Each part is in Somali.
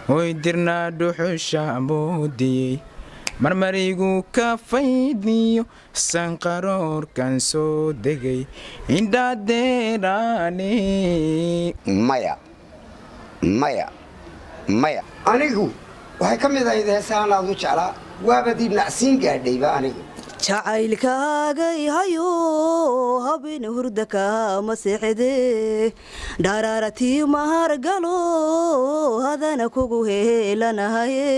hoy dirnaa dhuxusha moodiyey marmarigu ka faydniyo sanqaroorkan soo degay indhadeeraane maya anigu waxay ka mid ahayd heesahan aad u jeclaa waabadii nacsiin gaadhayba anigu jacaylkaagay hayo habeen hurda kama seexde dharaaratii mahargalo hadana kugu heelanahaye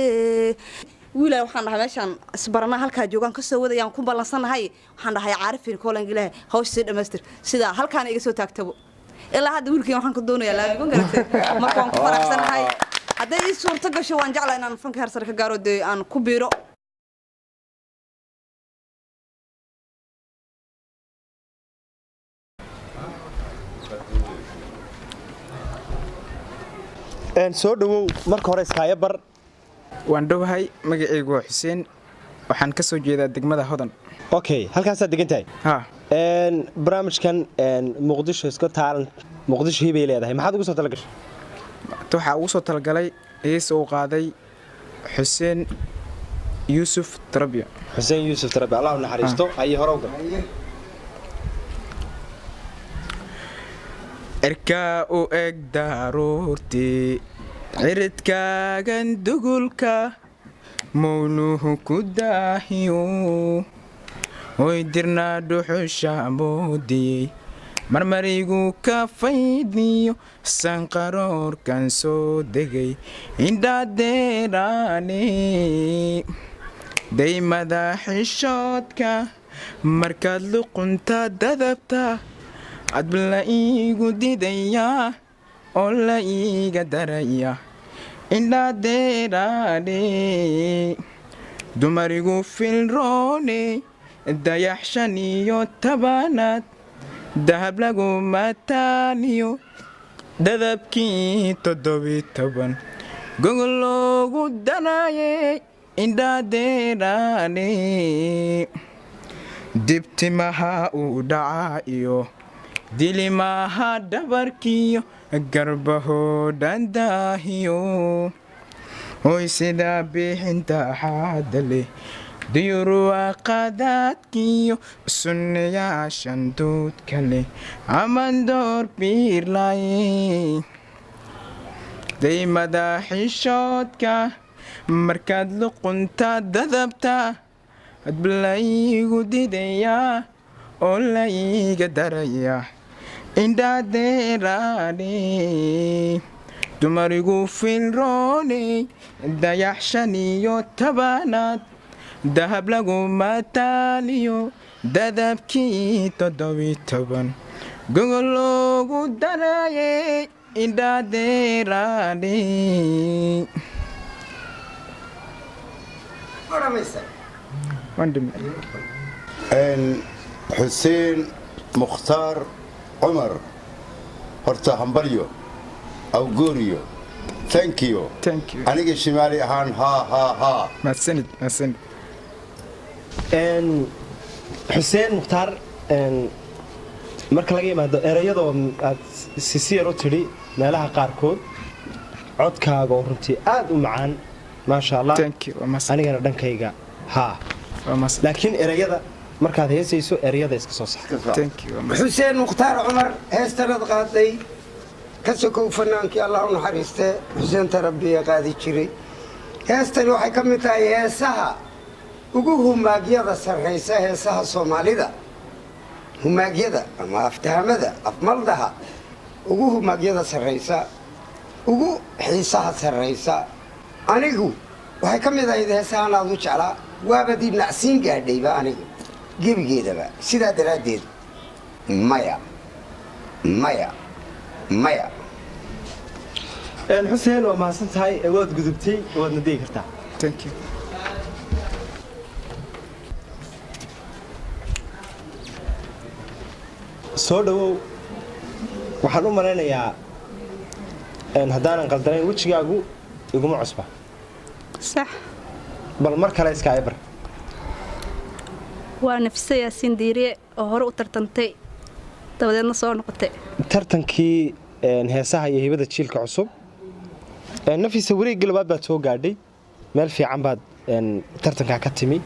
wiilay waxaan dhahay meeshaan isbarana halkaa joogaan ka soo wadayaan ku ballansanahay waxaan dhahay caarifin koolangilaha hawsha dhamaystir sida halkaan iga soo taagtabo ilaa hadda wiilkeen waxaan ka doonayaa laabigan galatay marka waan ku faraxsanahay hadday ii suurto gasho waan jeclahay inaan fanka heer sare ka gaaro dee aan ku biiro soo dhawow marka hore iskaaga bar waan dhowahay magacaygu waa xuseen waxaan ka soo jeedaa degmada hodan okay halkaasaad degan tahay barnaamijkan muqdisho iska taalan muqdisho hibay leedahay maxaad ugu soo talagashay waxaa ugu soo talagalay hees uu qaaday xuseen yuusuf tarabiya allah u naxariisto ayay hore u gal erkaa u eg daaruurtii ciridkaagan dugulka mawnuhu ku daahiyo hoy dirnaa dhuxusha moodiyey marmarigu ka faydniyo sanqaroorkan soo degay indhadeeraane daymada xishoodka markaad luqunta dadabta adba la iigu didayaa oo la iiga daraya indhadeeraane dumarigu filroone dayax 15 dahab lagu mataaniyo dadabkii 17 gogol loogu danaayay indhadeeraane dibtimaha uu dhacaa iyo dilimaha dhabarkiyo garbahoo dhandaahiyo hoy sidaa bixinta xaada leh diyuruwa qadaadkiyo sunnayaashan doodka leh aman door biirlaye daymada xishoodka markaad luqunta dadabta adba la iigu didayaa oo la iiga daraya indhadeeraane dumarigu filroone dayax 15 dahab lagu mataaniyo dadabkii 17 gogol loogu danaayay indhadeeraane حسين مختار عمر هرتا همبليو أو غوريو ثانك يو أنا شمالي هان ها ما سند حسين مختار marka laga yimaado erayadoo aad sisiyar u tiri meelaha qaarkood codkaaga oo runtii aad u macaan ma sha Allah anigana dhankayga laakiin erayada markaad heesayso erayada iska soo sax xuseen mukhtaar cumar heestarad qaaday ka sokow fanaankii Allah u naxariistay xuseen tarabiya qaadi jiray heestani waxay ka mid tahay heesaha ugu humaagyada sarreysa heesaha Soomaalida humaagyada ama aftahamada afmaldaha ugu humaagyada sarreysa ugu xiisaha sarreysa anigu waxay ka mid ahayd heesahan aad u jeclaa waabadii nacsiin gaadhayba anigu gebigeedaba sidaa daraadeed maya xuseen waa mahadsan tahay waad gudubtay waadna degi kartaa soo dhawow waxaan u malaynayaa haddaanan qaldanayn wejigaagu iguma cusba صح bal mar kale iska ibar waa nafsa yaasiin diiriye oo hore u tartantay dabadeedna soo noqotay tartankii heesaha iyo hibada jiilka cusub nafiisa wareegga labaad baad soo gaadhay meel fiican baad tartanka ka timi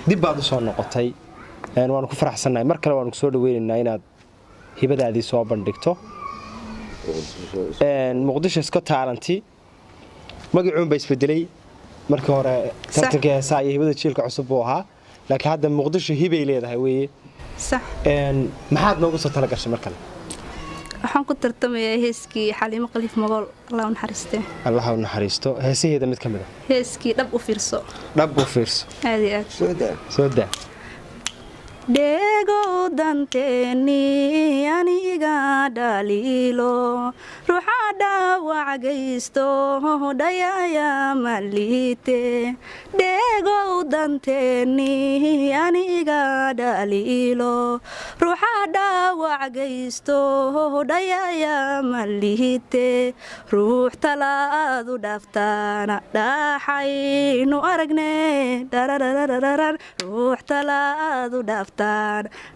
dib baad u soo noqotay waan ku faraxsanahay mar kale waan ku soo dhaweynaynaa inaad hibadaadii soo bandhigto muqdisho Scott Talent magacuun bay isbedelay markii hore tartanka heesaa iyo hibada jiilka cusub oo ahaa laakiin hadda muqdisho hibay leedahay weeye صح maxaad noogu soo tala gashay mar kale waxaan ku tartamayaa heeskii Xaliimo Qaliif Magool Allah u naxariisto Allah u naxariisto heesaheeda mid kamid ah heeskii dhab u fiirso aad iyo aad soo daa Dego danteni aniga dalilo ruhada wagaysto dayaya malite Dego danteni aniga dalilo ruhada wagaysto dayaya malite ruh talaadu daftana daxaynu aragne dararararar ruh talaadu daftana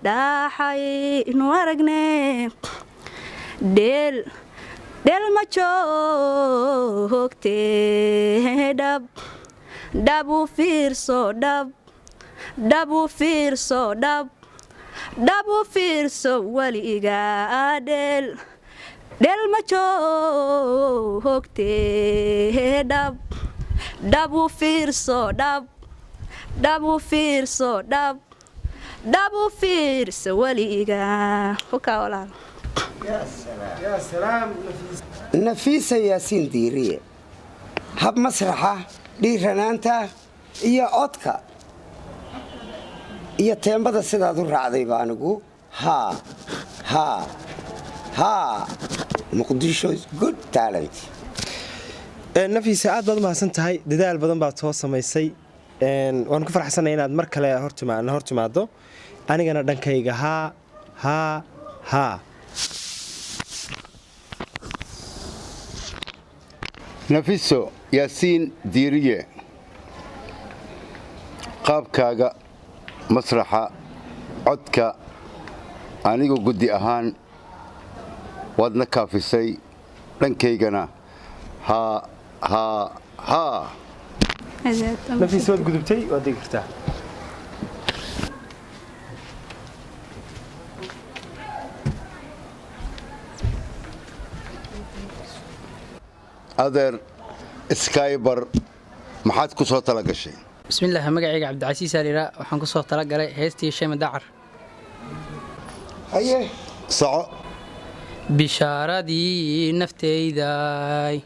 daxay inu aragne del ma joogte dhab u fiirso dhab u fiirso dhab u fiirso waliga del ma joogte dhab u fiirso dhab u fiirso دابو فيرس وليغا وكا ولا يا سلام نفيسة ياسين ديرية هب مسرحة دي رنانتا إيا عودكا إيا تيمبدا سيدادو رعدي بانقو ها مقدشو is good talent نفيسة aad baad mahadsan tahay dadaal badan baad soo samaysay waan ku faraxsanahay inaad mar kale hortimaado anigana dhankayga ha nafiso yaasiin diiriye qaabkaaga masraxa codka anigu guddi ahaan waadna kaafisay dhankaygana ha نفيس واد قدبتي وادي كرتا adeer skyber maxaad ku soo tala gashay bismillaah magacayga Cabdicasiis Aliira waxaan ku soo tala galay heestii Sheema Dacar aye soco bishaaradii naftayday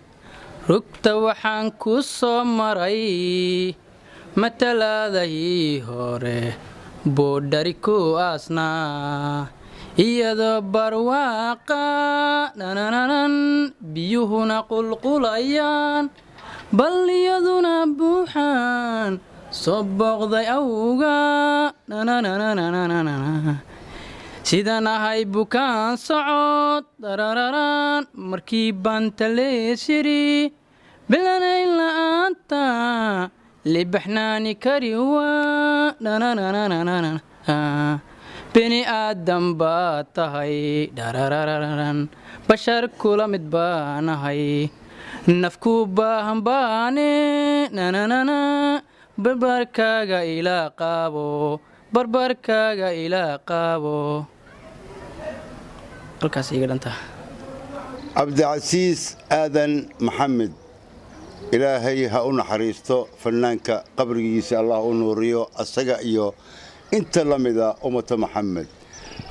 rugta waxaan ku soo maray mataladay hore boodhari ku aasnaa iyadoo barwaaqa nanananan biyuhuna qulqulayaan balliyaduna buuxaan soo booqday awga nanananananana sidan ahay bukaan socod darararaan markii banta leesiri bilanay la'aanta libaxnaani kari waa nananananana bini aadan baad tahay dararararan bashar kula mid baanahay nafku baahan baane nananana barbarkaaga ilaa qaabo halkaas iga dhanta cabdicasiis aadan maxamed ilaahay ha u naxariisto fanaanka qabrigiisa allah u nuuriyo asaga iyo inta la mida ummata maxamed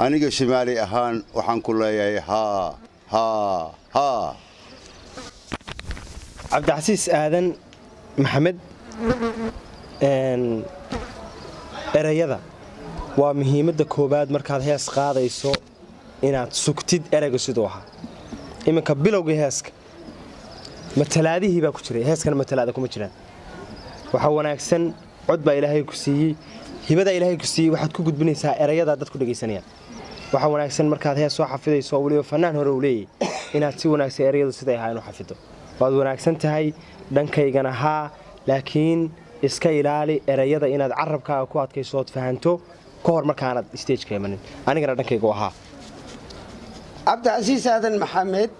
aniga shimaali ahaan waxaan ku leeyahay ha cabdicasiis aadan maxamed erayada waa muhiimadda koobaad markaad hees qaadayso inaad sugtid erayga sidoo ahaa iminka bilowga heeska matalaadihii baa ku jiray heeskana matalaada kuma jiraan waxa wanaagsan cod baa ilaahay ku siiyey hibada ilaahay ku siiyey waxaad ku gudbinaysaa erayada dad ku dhageysanayaan waxa wanaagsan markaad hees soo xafidayso oo waliba fanaan hore u leeyahay inaad si wanaagsan erayadu siday ahaa inuu xafido waad wanaagsan tahay dhankaygana haa laakiin iska ilaali erayada inaad carabkaaga ku adkayso ood fahanto ka hor markaanad stageka imanin anigana dhankaygu ahaa cabdicasiis aadan maxamed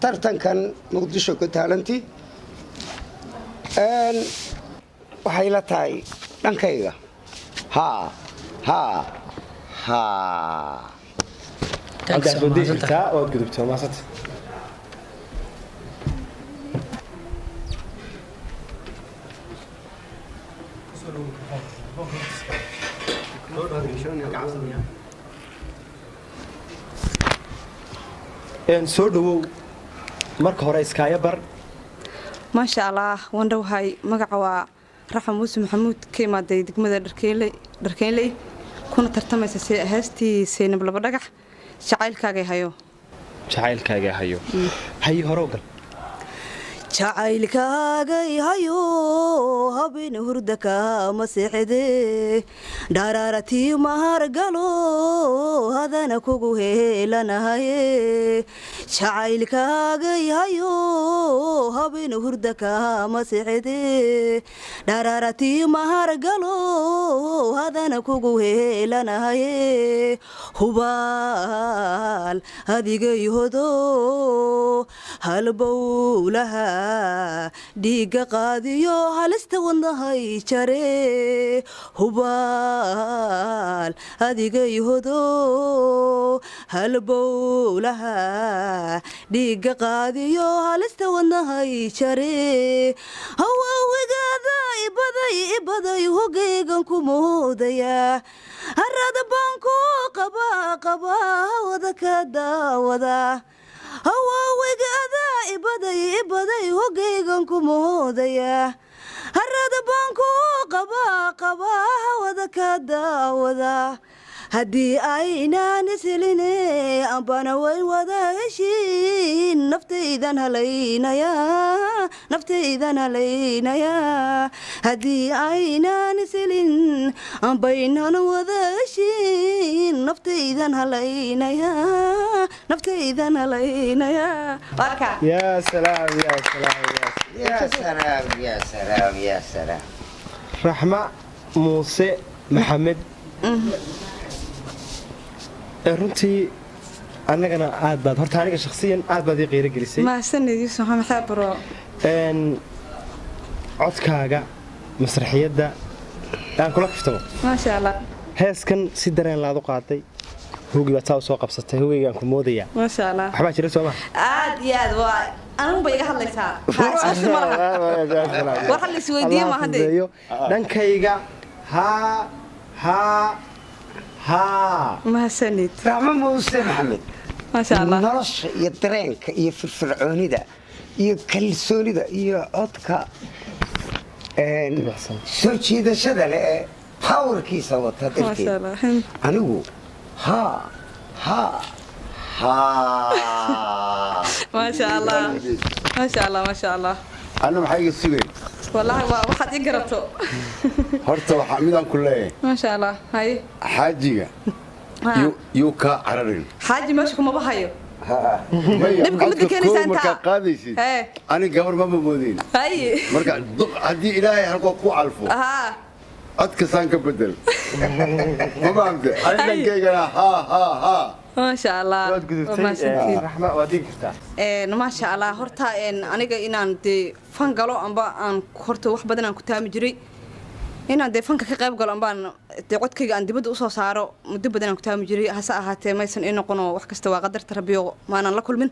tartankan muqdisho ku taalanti waxay la tahay dhankayga haa haa haa عندك بدي تا او قدبته ما صدق ان soo dhawow marka hore iskaaya bar ما شاء الله وندو هاي مقعوا رحم موسى محمود كيما داي دقمده دharkeenley kuna tartamaysa si heestii Seynab laba dhagax jacaylkaaga hayo hay horogal jacaylkaaga hayo habeen hurda ka maseexde dhararati mahar galo hadana kugu heelanahay jacaylkaaga hayo habeen hurda ka maseexde dhararati mahar galo hadana kugu heelanahay hubal adigay hodo halbowlaha dhiiga qaadiyo halista wadnahay jare hubaal adigay hodo halbowlaha dhiiga qaadiyo halista wadnahay jare hawaawigaada ibaday hogeygan ku moodaya harada baan ku qaba hawada ka daawada hawaawigaada ibaday hogeygan ku moodaya harada baan ku qaba hawada ka daawada haddii aynaan isheline ambana way wada heshiin naftaydan halaynaya haddii aynaan ishelin ambaynan wada heshiin naftaydan halaynaya يا سلام يا سلام يا سلام يا سلام يا سلام رحمة موسى محمد runtii annagana aad baad horta aniga shakhsiyan aad baad ii qiiro gelisay ما سنيديس محمد حابرو codkaaga masraxiyadda aan kula kaftamo ما شاء الله heeskan si dareen laad u qaaday hoogi baad soo qabsatay hoogigaan ku moodaya ما شاء الله waxba jira soo ma aad iyo aad waa anigu bay iga hadlaysaa waxa la isweydiiyay ma hadda dhankayga ها ما سنيد رحمة موسى محمد ما شاء الله nolosha iyo dareenka iyo firfircoonida iyo kalsoonida iyo codka soo jiidashada leh ee powerkiisa wata ما شاء darteed الله anigu ها ما شاء الله ما شاء الله ما شاء الله أنا محاجة سوين والله واحد يقرأته هرتا وحميدان كلها ما شاء الله هاي حاجية يوكا عررين حاجي ماشي ما بهايو نبقى مدة كنيسة أنت. قاديسي إيه. أنا قبل ما بمودين هاي مركا هدي إلهي هلقوا قو عالفو ها أتكسان كبدل ما بعمل أنا كيجنا ها ما شاء الله ما شاء الله raxma waa digi kartaa ما شاء الله horta aniga inaan de fan galo amba aan horta wax badan aan ku taami jiray inaan de fanka ka qayb galo amba de codkayga aan dibadda u soo saaro muddo badan aan ku taami jiray hase ahaatee maysan ii noqono wax kasta waa qadarta rabbiyo maanan la kulmin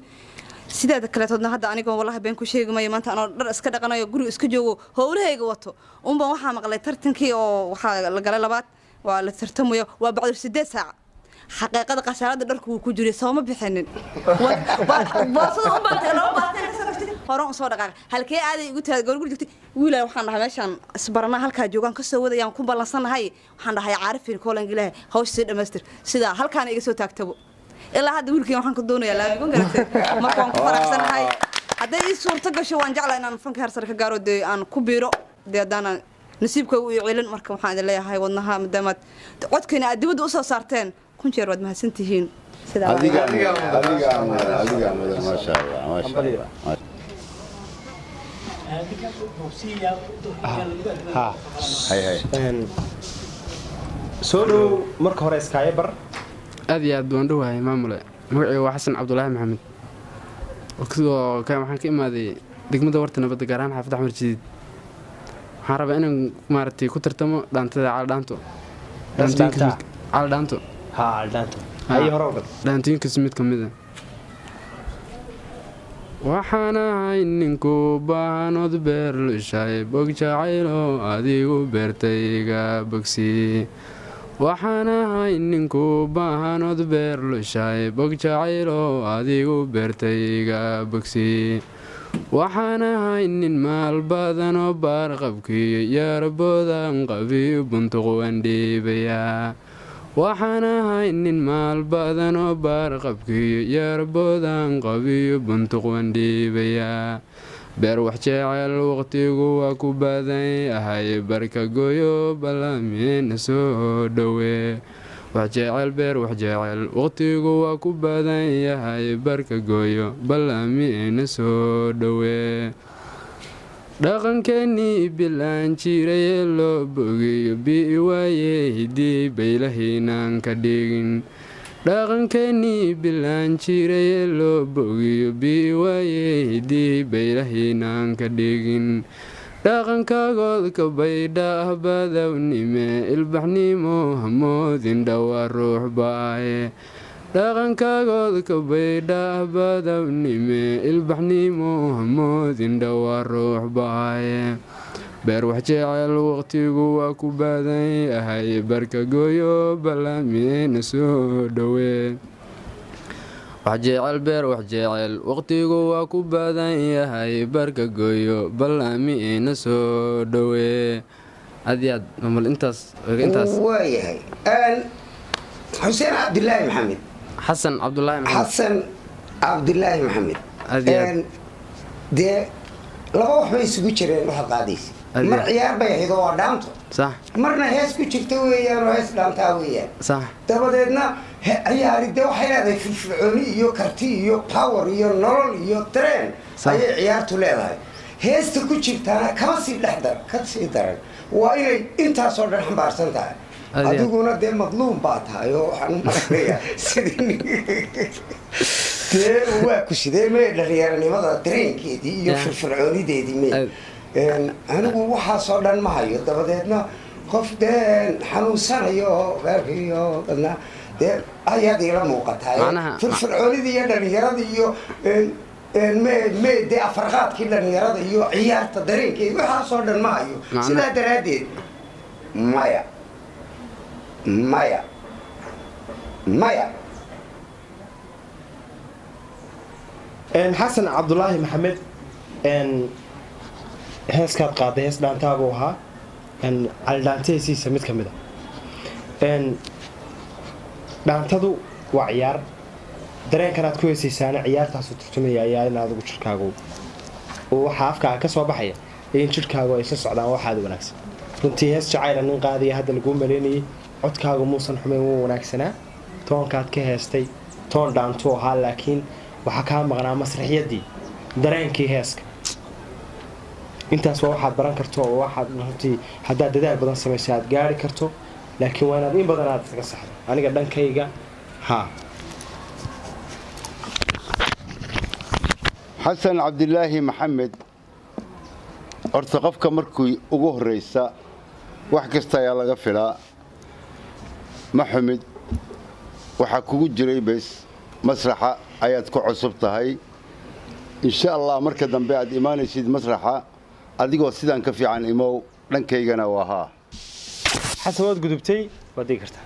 sideeda kale toodna hadda aniga wallahi been ku sheegi maayo maanta anoo dhar iska dhaqanayo guri iska joogo howlahayga wato unba waxaa maqlay tartankii oo waxaa la galay labaad waa la tartamayo waa bacdu 8 saac xaqiiqada qasaalada dharku ku jiray soo ma bixinin baasada u baatay loo baatay hore u soo dhaqaaq halkee aaday igu taad gurgur joogtay wiilay waxaan dhahay meeshan isbarana halka joogan ka soo wadayaan ku balansanahay waxaan dhahay caarifin koolan ilaahay hawsha dhamaystir sida halkaan iga soo taagtabo ilaa hadda wiilkii waxaan ku doonayaa laabigan garatay markaan ku faraxsanahay haday ii suurto gasho waan jeclaa inaan fanka hersar ka gaaro de aan ku biiro deedana nasiibka uu ciilan marka waxaan leeyahay wadnaha madamad codkayna aad dibadda u soo saarteen kun jeer waad mahadsantihiin sida adiga ما شاء الله ما شاء الله ها هاي soo dhow marka hore iskaaya bar aad iyo aad baan dhawahay maamule magacayga waa xasan cabdulaahi maxamed waxaan ka imaaday degmada warta nabadda gaar ahaan xaafadda axmed jadiid waxaan rabaa inaan maaragtay ku tartamo dhaantada caldhaanto Dhaantaa? caldhaanto haa aldhaanto haye hore u dhal dhaantooyinkaas mid ka mid ah waxaan ahay ninku baahanood beer lushay bog jacaylo adigu beertayga bogsi waxaan ahay ninku baahanood beer lushay bog jacaylo adigu beertayga bogsi waxaan ahay nin maal badanoo baarqabkiyo yaarboodan qabiyo buntuq waan dhiibayaa waxaan ahay nin maal badanoo baarqabkiyo yaarboodan qabiyo buntuq waan dhiibayaa beer wax jecel waqtigu waa ku badan yahay barka goyo ballamiina soo dhowee wax jecel beer wax jecel waqtigu waa ku badan yahay barka gooyo ballamiina soo dhowee dhaqankeenii bilaan jirayee loo bogiyo bii waaye hiddii baylahaynaan ka dhigin dhaqankeenii bilaan jirayee loo bogiyo bii waaye hiddii baylahaynaan ka dhigin dhaqankaagoodka baydha ah badawnime ilbaxnimo hamoodin dhowaa ruux baaye dhaqankaagoodka baydha ah badawnime ilbaxnimo hamoodin dhowaa ruux baaye beer wax jecel waqtigu waa ku badan yahay barka gooyo ballamiina soo dhowee wax jecel beer wax jecel waqtigu waa ku badan yahay barka gooyo ballamiina soo dhowee aad iyo aad mamal intaas waayahay xuseen cabdilaahi maxamed xasan cabdulaahi maxamed xasan cabdilaahi maxamed aad iyo aad dee laba wax bay isugu jireen waxa qaadaysa mar ciyaar bay ahayd oo waa dhaanto sax marna hees ku jirta weeyaan oo hees dhaantaa weeyaan sax dabadeedna ciyaari dee waxay leedahay firfircooni iyo karti iyo power iyo nolol iyo dareen ayay ciyaartu leedahay heesta ku jirtaana kama sii ka sii daran waa inay intaasoo dhan xambaarsan tahay adiguna dee madluum baa tahay oo waxaan u maleynayaa sidii dee waa ku sidee mee dhalinyaranimada dareenkeedii iyo firfircoonideedii mee anigu waxaasoo dhan ma hayo dabadeedna qof dee xanuunsanayo oo reerkiiyo dadna dee ayaad iila muuqataa firfircoonidii iyo dhalinyaradii iyo dee afarqaadkii dhalinyarada iyo ciyaarta dareenkeedi waxaasoo dhan ma hayo sidaa daraaddeed maya maya maya xasan cabdulaahi maxamed heeskaad qaaday hees dhaantaabuu ahaa caldhaantahaysiisa mid ka mid a dhaantadu waa ciyaar dareenkanaad ku heesaysaana ciyaartaasu turjumaya ayaa in adigu jirkaagu waxaa afkaaga ka soo baxaya in jirhkaagu ay sla socdaan waxaad wanaagsan runtii hees jacayla nin qaadaya hadda laguu maleynayay codkaagu muusan xumayn wuu wanaagsanaa toonkaad ka heestay toon dhaantuu ahaa laakiin waxaa kaa maqnaa masraxyaddii dareenkii heeska intaas waa waxaad baran karto oo waxaad runtii haddaad dadaal badan samaysa aad gaari karto laakiin waa inaad in badan aad iskaga saxdo aniga dhankayga haa xasan cabdilaahi maxamed horta qofka markuu ugu horraysa wax kasta ayaa laga filaa ma xumid waxaa kugu jiray bes masraxa ayaad ku cusub tahay insha allah marka dambe aad imaanaysid masraxa adigoo sidaan ka fiican imow dhankaygana waa haa xasan waad gudubtay waad digi kartaa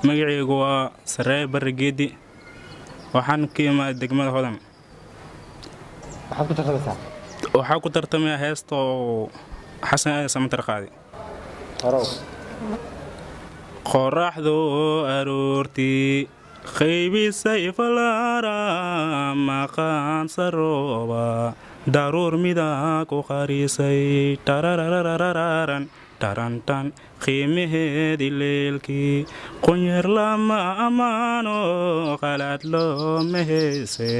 magacaygu waa saraaye barre geedi waxaan ka imaaday degmada hodan waxaa ku tartamayaa heesta oo xasan aadan samatar qaadi qoraxdu aroortii qaybisay falaara maqaan sarooba daruur midaa ku qarisay tarararararan tarantan qiimaheedii leelkii qunyar lama ammaano qalaad looma heese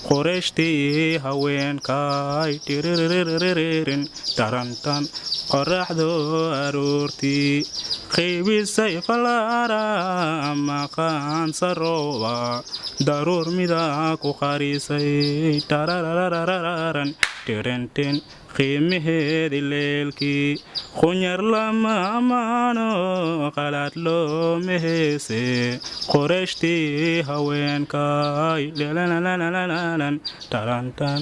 qorayshtii haweenkay tiriririn tarantan qoraxdo aroortii qaybisay falaara maqaansaroba daruur mida ku qarisay tarararararan tirenten qiimaheedii leelkii qunyar lama ammaano qalaad looma heese qorayshtii haweenkay lelalalalan tarantan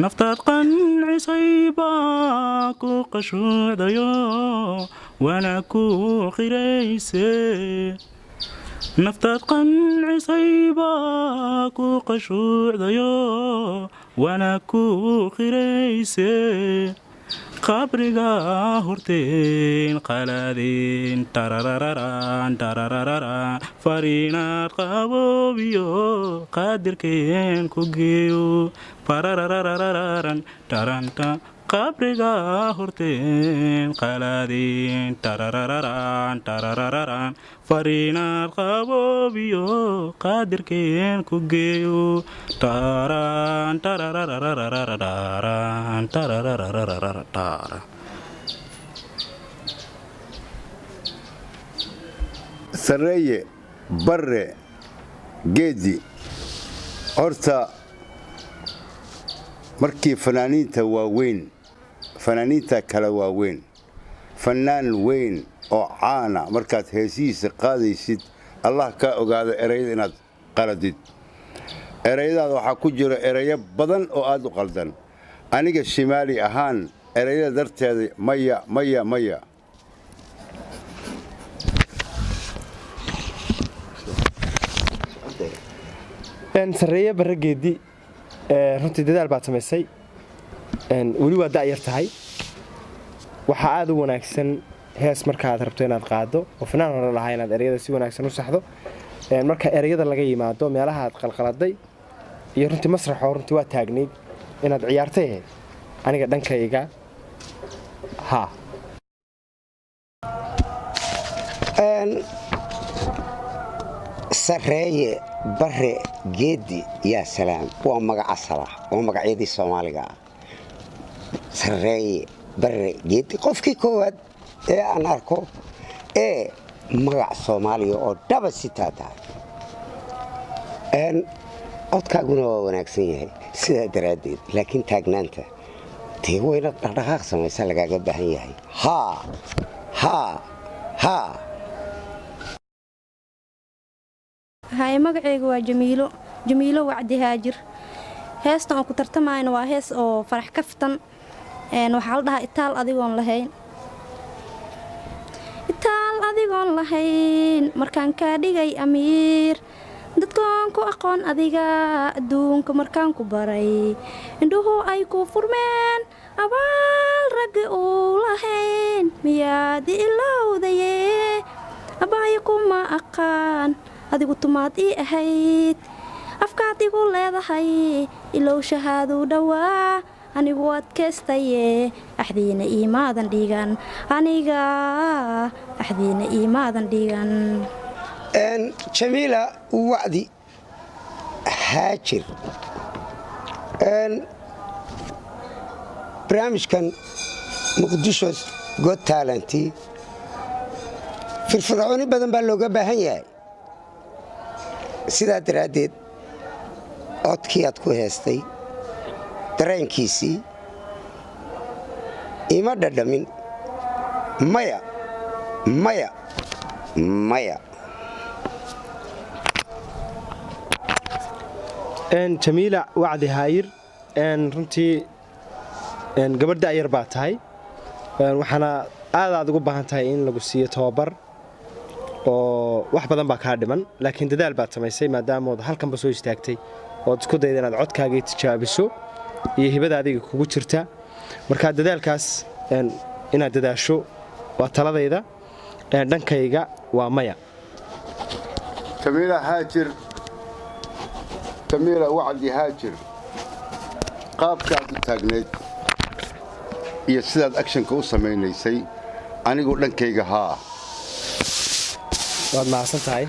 naftaad qancisay baa ku qashuucdayo wana ku qirayse naftaad qancisay baa ku qashuucdayo wana ku qirayse qabriga horteen qalaadeen tararararan tararararan fariinaad qaboobiyo qaadirkeen ku geeyo parararararan taranta qabriga horteen qalaadeen tararararan tararararan fariinaad qaboobiyo qaadirkeen ku geeyo taran tarararararan tararararara sareeye barre geedi horta markii fanaaniinta kala waaweyn fanaan weyn oo caana markaad heesihiisa qaadaysid allah kaa ogaado erayada inaad qaladid erayadaada waxaa ku jira erayo badan oo aad u qaldan aniga shimaali ahaan erayada darteeda maya maya maya sareeye barre geedi runtii dadaal baad samaysay weli waa da'yar tahay waxaa aad u wanaagsan hees markaad rabto inaad qaado oo fanaan hore lahaa inaad erayada si wanaagsan u saxdo marka erayada laga yimaado meelaha aad qalqaladay iyo runtii masraxoo runtii waa taagnayd inaad ciyaartay ahayd aniga dhankayga ha sareeye barre geedi yaa salaam waa magaca salax waa magacyadii Soomaaliga sareeye barre geedi qofkii koowaad ee aan arko ee magac Soomaaliya oo daba sitaata codkaaguna waa wanaagsan yahay sidaa daraadeed laakiin taagnaanta tii weyna dhaqdhaqaaq samaysa lagaaga baahan yahay هاي مقعيق جميلو وعدي هاجر هيستان أو كترتماين وهيس أو فرح كفتن وحالدها إتال أديقون لهين مركان كاديغي أمير dadkoonku aqoon adiga adduunka markaan ku baray indhuhu ay ku furmeen abaal ragga uu lahayn miyaad ilowdaye abaayo kuma aqaan adigu tumaad ii ahayd afkaad igu leedahay ilow shahaadu dhawaa anigu adkaystaye axdiina iimaadan dhigan aniga axdiina iimaadan dhigan جميلة وعدي هاجر برامج كان مقدشوس جود تالنتي في الفرعوني بدن باللوجا بهنيا سيدا دراديد أتكيات كوهستي ترين كيسي إما دادمين مايا جميلة وعدي هاير runtii gabadh da'yar baa tahay waxaana aad ugu baahan tahay in lagu siiyo tababar oo wax badan baa kaa dhiman laakiin dadaal baad samaysay maadaama ood halkanba soo istaagtay ood isku dayda inaad codkaagii tijaabiso iyo hibada adiga kugu jirta markaa dadaalkaas inaad dadaasho waa taladayda dhankayga waa maya جميلة وعدي هاجر qaabkaad u taagneed iyo sidaad actionka u samaynaysay anigu dhankayga haa waad mahadsan tahay